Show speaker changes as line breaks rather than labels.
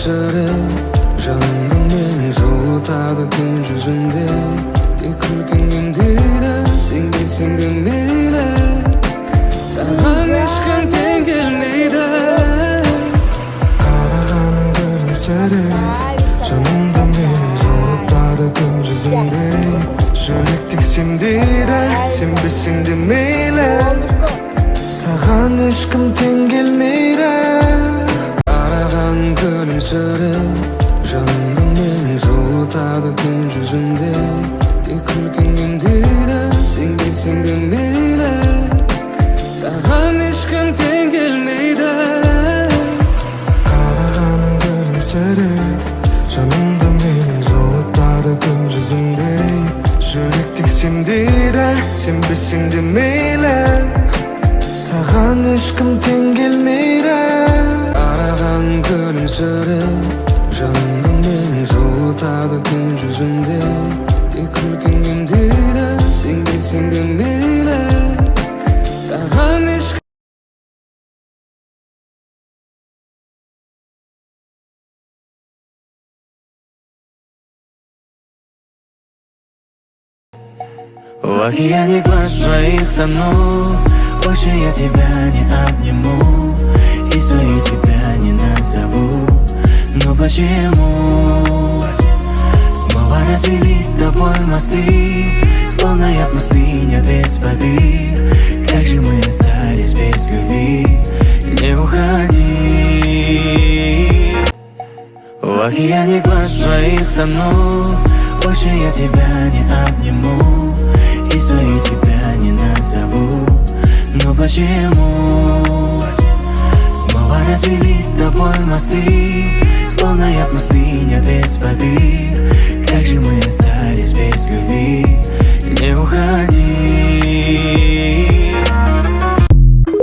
gülümserim. Canımda beni жылытады күн жүзінде. Тек күлкің емдейді, сен келсең де мейлі. Саған ешкім тең келмейді. Қарағаның gülümserim. Canımda beni жылытады күн жүзінде. Жүректік сендейді, сенбесең де мейлі. Саған ешкім тең келмейді. Қарағаның gülümserim. Canımda beni жылытады күн жүзінде. Тек күлкің емдейді, сен келсең де мейлі. Саған ешкім тең келмейді. Қарағаның gülümserim. Canımda beni жылытады күн жүзінде. Жүректік сендейді, сенбесең де мейлі. Саған ешкім тең келмейді. Қарағаның gülümserim. Canımda beni жылытады күн жүзінде. Тек күлкің емдейді, сен келсең де мейлі. Саған ешкім
В океане глаз твоих тону. Больше я тебя не обниму и свои тебя не назову. Но почему снова развелись с тобой мосты? Словно я пустыня без воды. Как же мы остались без любви? Не уходи. В океане глаз твоих тону. Больше я тебя не обниму и свои тебя не назову. Но почему снова развелись с тобой мосты? Словно я пустыня без воды. Как же мы остались